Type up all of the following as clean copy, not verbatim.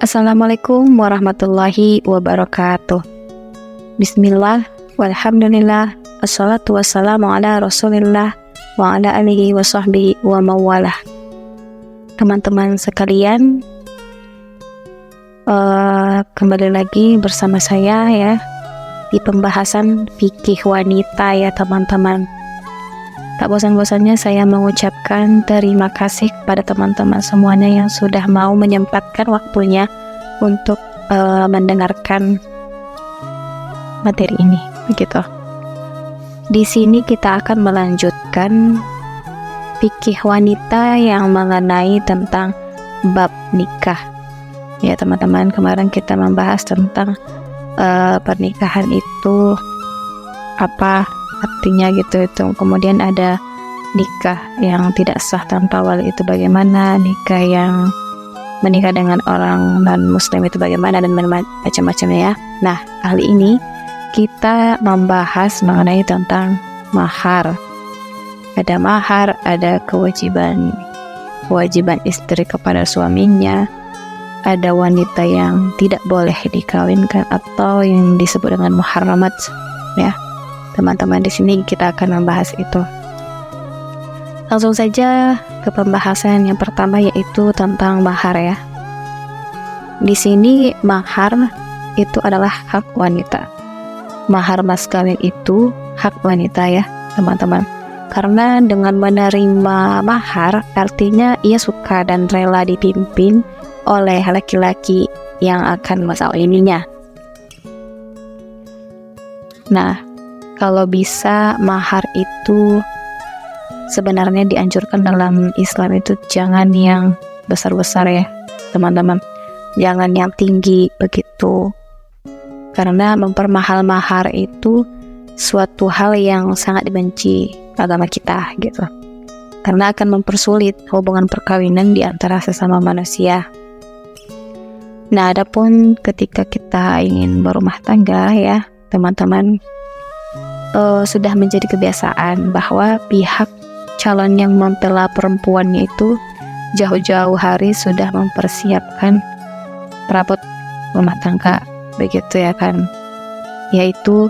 Assalamualaikum warahmatullahi wabarakatuh. Bismillah, walhamdulillah, assalatu wassalamu ala rasulillah wa ala alihi wa sahbihi wa mawalah. Teman-teman sekalian, kembali lagi bersama saya ya di pembahasan fikih wanita ya teman-teman. Tak bosan-bosannya saya mengucapkan terima kasih kepada teman-teman semuanya yang sudah mau menyempatkan waktunya untuk mendengarkan materi ini, begitu. Di sini kita akan melanjutkan fikih wanita yang mengenai tentang bab nikah. Ya teman-teman, kemarin kita membahas tentang pernikahan itu apa artinya gitu itu. Kemudian ada nikah yang tidak sah tanpa wali itu bagaimana, nikah yang menikah dengan orang non muslim itu bagaimana, dan macam-macamnya ya. Nah, kali ini kita membahas mengenai tentang mahar. Ada mahar, ada kewajiban istri kepada suaminya, ada wanita yang tidak boleh dikawinkan atau yang disebut dengan muharramat ya. Teman-teman, di sini kita akan membahas itu. Langsung saja ke pembahasan yang pertama, yaitu tentang mahar ya. Di sini mahar itu adalah hak wanita. Mahar mas kawin itu hak wanita ya, teman-teman. Karena dengan menerima mahar artinya ia suka dan rela dipimpin oleh laki-laki yang akan mengkawininya. Nah, kalau bisa mahar itu sebenarnya dianjurkan dalam Islam itu jangan yang besar-besar ya teman-teman, jangan yang tinggi begitu, karena mempermahal mahar itu suatu hal yang sangat dibenci agama kita gitu, karena akan mempersulit hubungan perkawinan di antara sesama manusia. Nah, adapun ketika kita ingin berumah tangga ya teman-teman, sudah menjadi kebiasaan bahwa pihak calon yang mempela perempuannya itu jauh-jauh hari sudah mempersiapkan perabot rumah tangga begitu ya kan, yaitu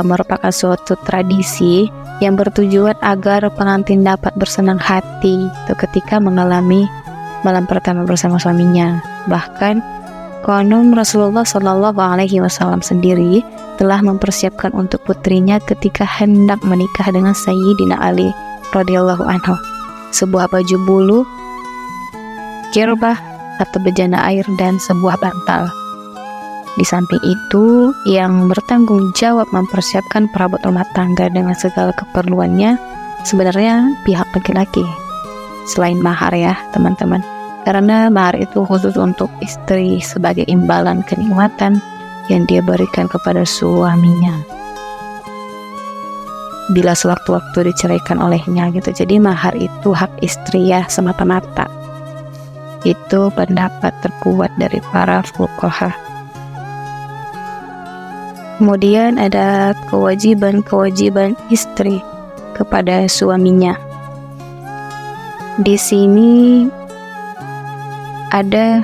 merupakan suatu tradisi yang bertujuan agar pengantin dapat bersenang hati ketika mengalami malam pertama bersama suaminya. Bahkan konon Rasulullah Shallallahu Alaihi Wasallam sendiri telah mempersiapkan untuk putrinya ketika hendak menikah dengan Sayyidina Ali radhiyallahu anhu sebuah baju bulu, kirbah atau bejana air, dan sebuah bantal. Di samping itu, yang bertanggung jawab mempersiapkan perabot rumah tangga dengan segala keperluannya sebenarnya pihak laki-laki selain mahar ya teman-teman. Karena mahar itu khusus untuk istri sebagai imbalan kenikmatan yang dia berikan kepada suaminya bila sewaktu-waktu diceraikan olehnya gitu. Jadi mahar itu hak istri ya semata-mata. Itu pendapat terkuat dari para fuqaha. Kemudian ada kewajiban istri kepada suaminya. Di sini ada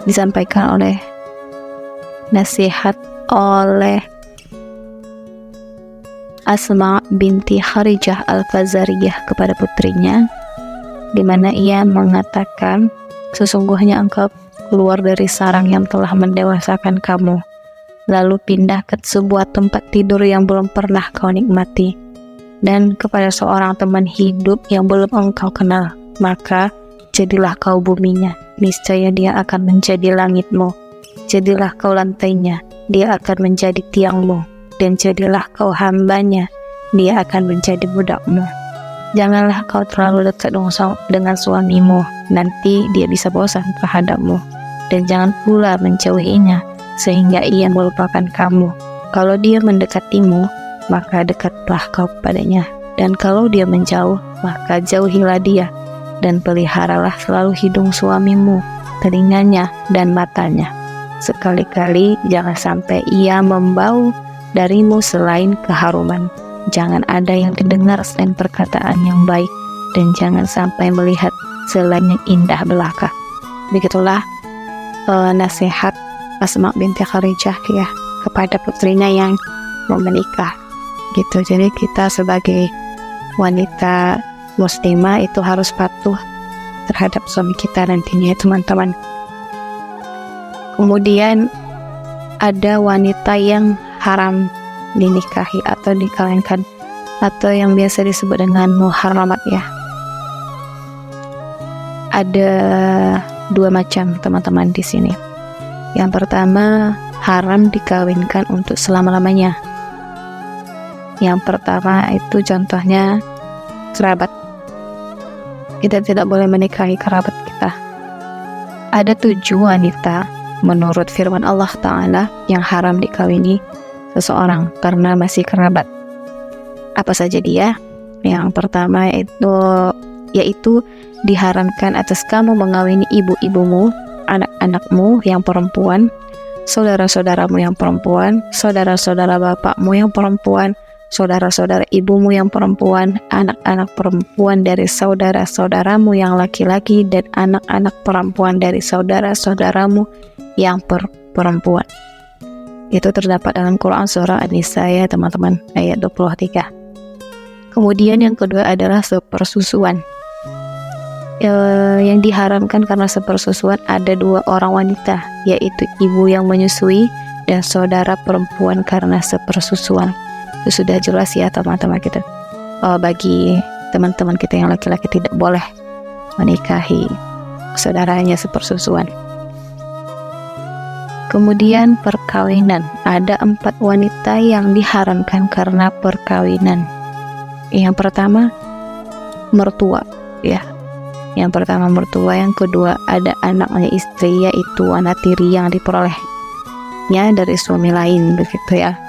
disampaikan oleh nasihat oleh Asma binti Kharijah Al-Fazariyah kepada putrinya, di mana ia mengatakan, sesungguhnya engkau keluar dari sarang yang telah mendewasakan kamu, lalu pindah ke sebuah tempat tidur yang belum pernah kau nikmati, dan kepada seorang teman hidup yang belum engkau kenal, maka jadilah kau buminya, niscaya dia akan menjadi langitmu. Jadilah kau lantainya, dia akan menjadi tiangmu. Dan jadilah kau hambanya, dia akan menjadi budakmu. Janganlah kau terlalu dekat dengan suamimu, nanti dia bisa bosan terhadapmu. Dan jangan pula menjauhinya, sehingga ia melupakan kamu. Kalau dia mendekatimu, maka dekatlah kau padanya. Dan kalau dia menjauh, maka jauhilah dia. Dan peliharalah selalu hidung suamimu, telinganya, dan matanya. Sekali-kali jangan sampai ia membau darimu selain keharuman. Jangan ada yang didengar selain perkataan yang baik, dan jangan sampai melihat selain yang indah belaka. Begitulah nasihat Asma binti Kharijah ya kepada putrinya yang mau menikah gitu. Jadi kita sebagai wanita muslimah itu harus patuh terhadap suami kita nantinya, teman-teman. Kemudian ada wanita yang haram dinikahi atau dikawinkan, atau yang biasa disebut dengan muharramat ya. Ada dua macam, teman-teman, di sini. Yang pertama, haram dikawinkan untuk selama-lamanya. Yang pertama itu contohnya kerabat. Kita tidak boleh menikahi kerabat kita. Ada 7 wanita menurut firman Allah Ta'ala yang haram dikawini seseorang karena masih kerabat. Apa saja dia? Yang pertama yaitu diharamkan atas kamu mengawini ibu-ibumu, anak-anakmu yang perempuan, saudara-saudaramu yang perempuan, saudara-saudara bapakmu yang perempuan, saudara-saudara ibumu yang perempuan, anak-anak perempuan dari saudara-saudaramu yang laki-laki, dan anak-anak perempuan dari saudara-saudaramu yang perempuan. Itu terdapat dalam Quran surah An-Nisa ya teman-teman, ayat 23. Kemudian yang kedua adalah sepersusuan. Yang diharamkan karena sepersusuan ada 2 orang wanita, yaitu ibu yang menyusui dan saudara perempuan karena sepersusuan. Itu sudah jelas ya teman-teman kita. Bagi teman-teman kita yang laki-laki tidak boleh menikahi saudaranya sepersusuan. Kemudian perkawinan, ada 4 wanita yang diharamkan karena perkawinan. Yang pertama mertua ya. Yang pertama mertua, yang kedua ada anaknya istri, yaitu anak tiri yang diperolehnya dari suami lain, begitu ya.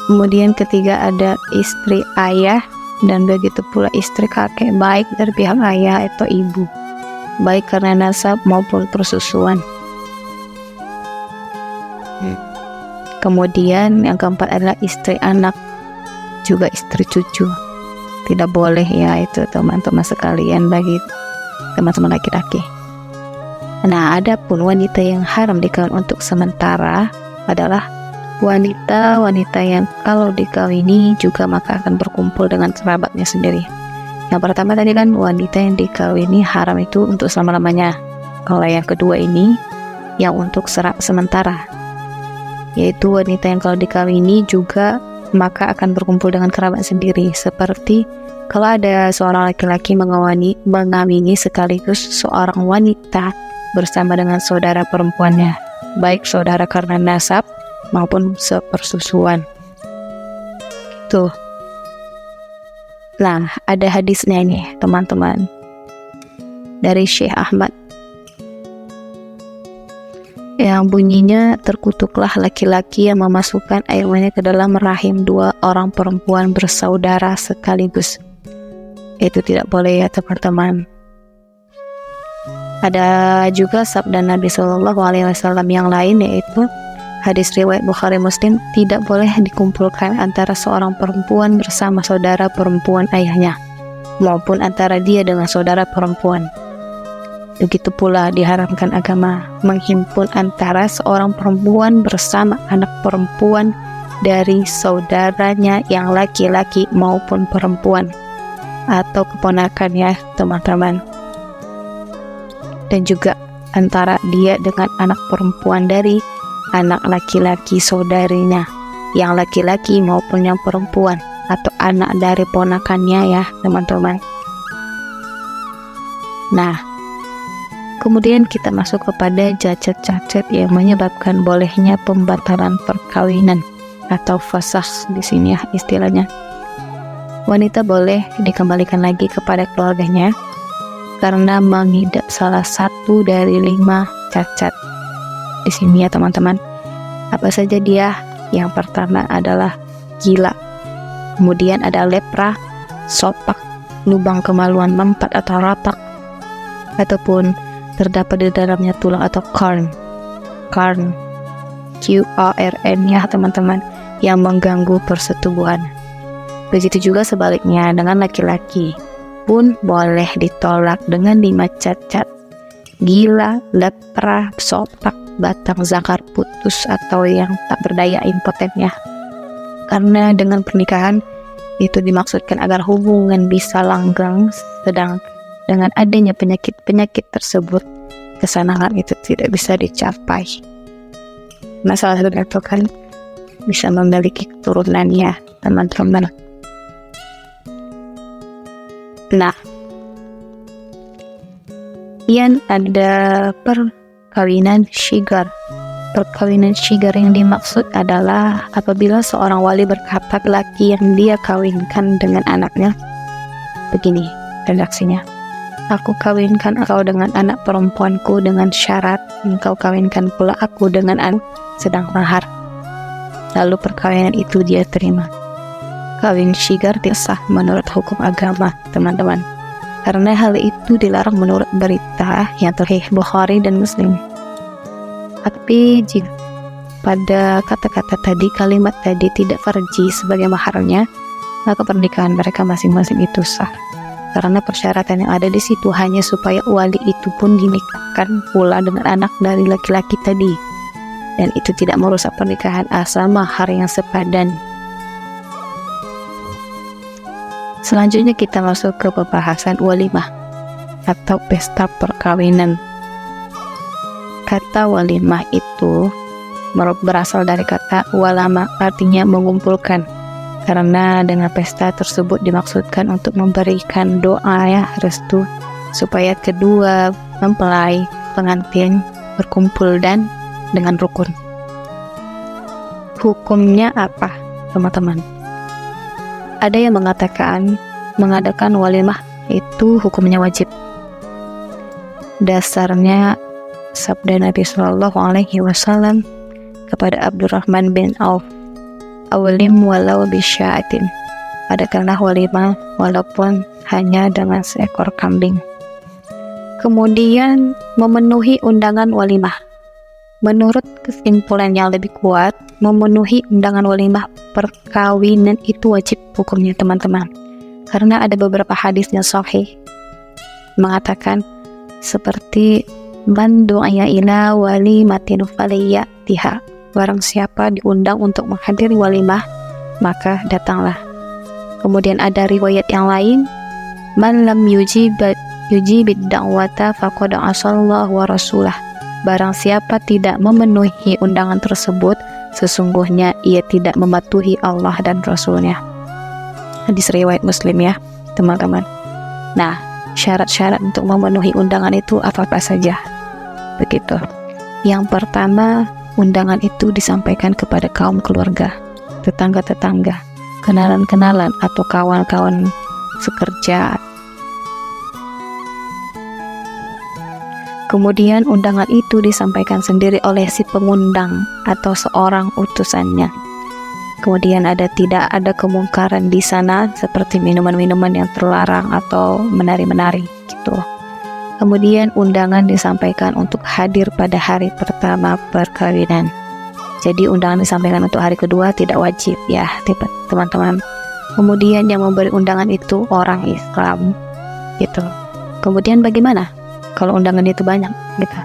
Kemudian ketiga ada istri ayah, dan begitu pula istri kakek, baik dari pihak ayah atau ibu, baik karena nasab maupun persusuan. Kemudian yang keempat adalah istri anak, juga istri cucu. Tidak boleh ya itu teman-teman sekalian bagi teman-teman laki-laki. Nah, adapun wanita yang haram dikawin untuk sementara adalah wanita-wanita yang kalau dikawini juga maka akan berkumpul dengan kerabatnya sendiri. Yang pertama tadi kan wanita yang dikawini haram itu untuk selama-lamanya. Kalau yang kedua ini yang untuk sementara, yaitu wanita yang kalau dikawini juga maka akan berkumpul dengan kerabat sendiri. Seperti kalau ada seorang laki-laki mengawini sekaligus seorang wanita bersama dengan saudara perempuannya, baik saudara karena nasab maupun sepersusuan. Tuh. Nah, ada hadisnya ini, teman-teman. Dari Syekh Ahmad. Yang bunyinya, terkutuklah laki-laki yang memasukkan air mani ke dalam rahim 2 orang perempuan bersaudara sekaligus. Itu tidak boleh ya teman-teman. Ada juga sabda Nabi SAW yang lain, yaitu hadis riwayat Bukhari Muslim, tidak boleh dikumpulkan antara seorang perempuan bersama saudara perempuan ayahnya, maupun antara dia dengan saudara perempuan. Begitu pula diharamkan agama menghimpun antara seorang perempuan bersama anak perempuan dari saudaranya yang laki-laki maupun perempuan, atau keponakan ya teman-teman. Dan juga antara dia dengan anak perempuan dari anak laki-laki saudarinya yang laki-laki maupun yang perempuan, atau anak dari ponakannya ya teman-teman. Nah, kemudian kita masuk kepada cacat-cacat yang menyebabkan bolehnya pembatalan perkawinan atau fasakh di sini ya istilahnya. Wanita boleh dikembalikan lagi kepada keluarganya karena mengidap salah satu dari 5 cacat di sini ya teman-teman. Apa saja dia? Yang pertama adalah gila, kemudian ada lepra, sopak, lubang kemaluan mempat atau ratak, ataupun terdapat di dalamnya tulang atau qarn, QARN ya teman-teman, yang mengganggu persetubuhan. Begitu juga sebaliknya dengan laki-laki pun boleh ditolak dengan 5 cacat gila, lepra, sotak, batang zakar putus, atau yang tak berdaya impotennya. Karena dengan pernikahan itu dimaksudkan agar hubungan bisa langgeng, sedang dengan adanya penyakit-penyakit tersebut, kesenangan itu tidak bisa dicapai. Nah, salah satu itu kan bisa memiliki keturunannya, teman-teman. Nah, yang ada perkawinan syigar. Perkawinan syigar yang dimaksud adalah apabila seorang wali berkata ke laki yang dia kawinkan dengan anaknya, begini redaksinya: aku kawinkan engkau dengan anak perempuanku dengan syarat engkau kawinkan pula aku dengan anak sedang mahar. Lalu perkawinan itu dia terima. Kawin syigar tidak sah menurut hukum agama, teman-teman, karena hal itu dilarang menurut berita yang sahih Bukhari dan Muslim. Tapi jika pada kata-kata tadi, kalimat tadi tidak farji sebagai maharnya, maka pernikahan mereka masing-masing itu sah. Karena persyaratan yang ada di situ hanya supaya wali itu pun dinikahkan pula dengan anak dari laki-laki tadi, dan itu tidak merusak pernikahan asal mahar yang sepadan. Selanjutnya kita masuk ke pembahasan walimah atau pesta perkawinan. Kata walimah itu berasal dari kata walama, artinya mengumpulkan. Karena dengan pesta tersebut dimaksudkan untuk memberikan doa restu supaya kedua mempelai pengantin berkumpul dan dengan rukun. Hukumnya apa, teman-teman? Ada yang mengatakan mengadakan walimah itu hukumnya wajib. Dasarnya sabda Nabi Shallallahu Alaihi Wasallam kepada Abdurrahman bin Auf, awalim walau bisya'atin, adakanlah walimah walaupun hanya dengan seekor kambing. Kemudian memenuhi undangan walimah. Menurut kesimpulan yang lebih kuat, memenuhi undangan walimah perkawinan itu wajib hukumnya, teman-teman, karena ada beberapa hadis yang sahih mengatakan seperti man du'iya ila walimatin faliyatiha, barang siapa diundang untuk menghadiri walimah maka datanglah. Kemudian ada riwayat yang lain, man lam yujibid da'wata faqad asallahu wa rasulah, barang siapa tidak memenuhi undangan tersebut sesungguhnya ia tidak mematuhi Allah dan Rasulnya. Hadis riwayat Muslim ya, teman-teman. Nah, syarat-syarat untuk memenuhi undangan itu apa saja? Begitu. Yang pertama, undangan itu disampaikan kepada kaum keluarga, tetangga-tetangga, kenalan-kenalan atau kawan-kawan sekerja. Kemudian undangan itu disampaikan sendiri oleh si pengundang atau seorang utusannya. Kemudian tidak ada kemungkaran di sana seperti minuman-minuman yang terlarang atau menari-menari gitu. Kemudian undangan disampaikan untuk hadir pada hari pertama perkawinan. Jadi undangan disampaikan untuk hari kedua tidak wajib ya, teman-teman. Kemudian yang memberi undangan itu orang Islam gitu. Kemudian bagaimana kalau undangan itu banyak gitu?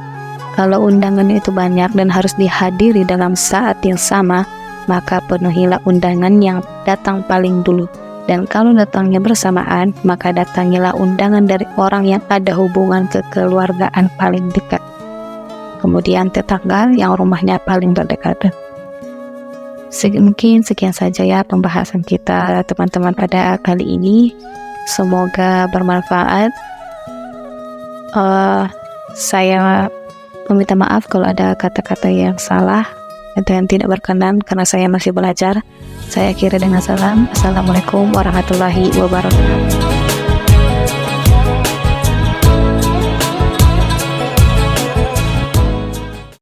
Kalau undangan itu banyak dan harus dihadiri dalam saat yang sama, maka penuhilah undangan yang datang paling dulu. Dan kalau datangnya bersamaan, maka datangilah undangan dari orang yang ada hubungan kekeluargaan paling dekat. Kemudian tetangga yang rumahnya paling terdekat. Mungkin sekian saja ya pembahasan kita, teman-teman, pada kali ini. Semoga bermanfaat. Saya meminta maaf kalau ada kata-kata yang salah atau yang tidak berkenan, karena saya masih belajar. Saya akhiri dengan salam. Assalamualaikum warahmatullahi wabarakatuh.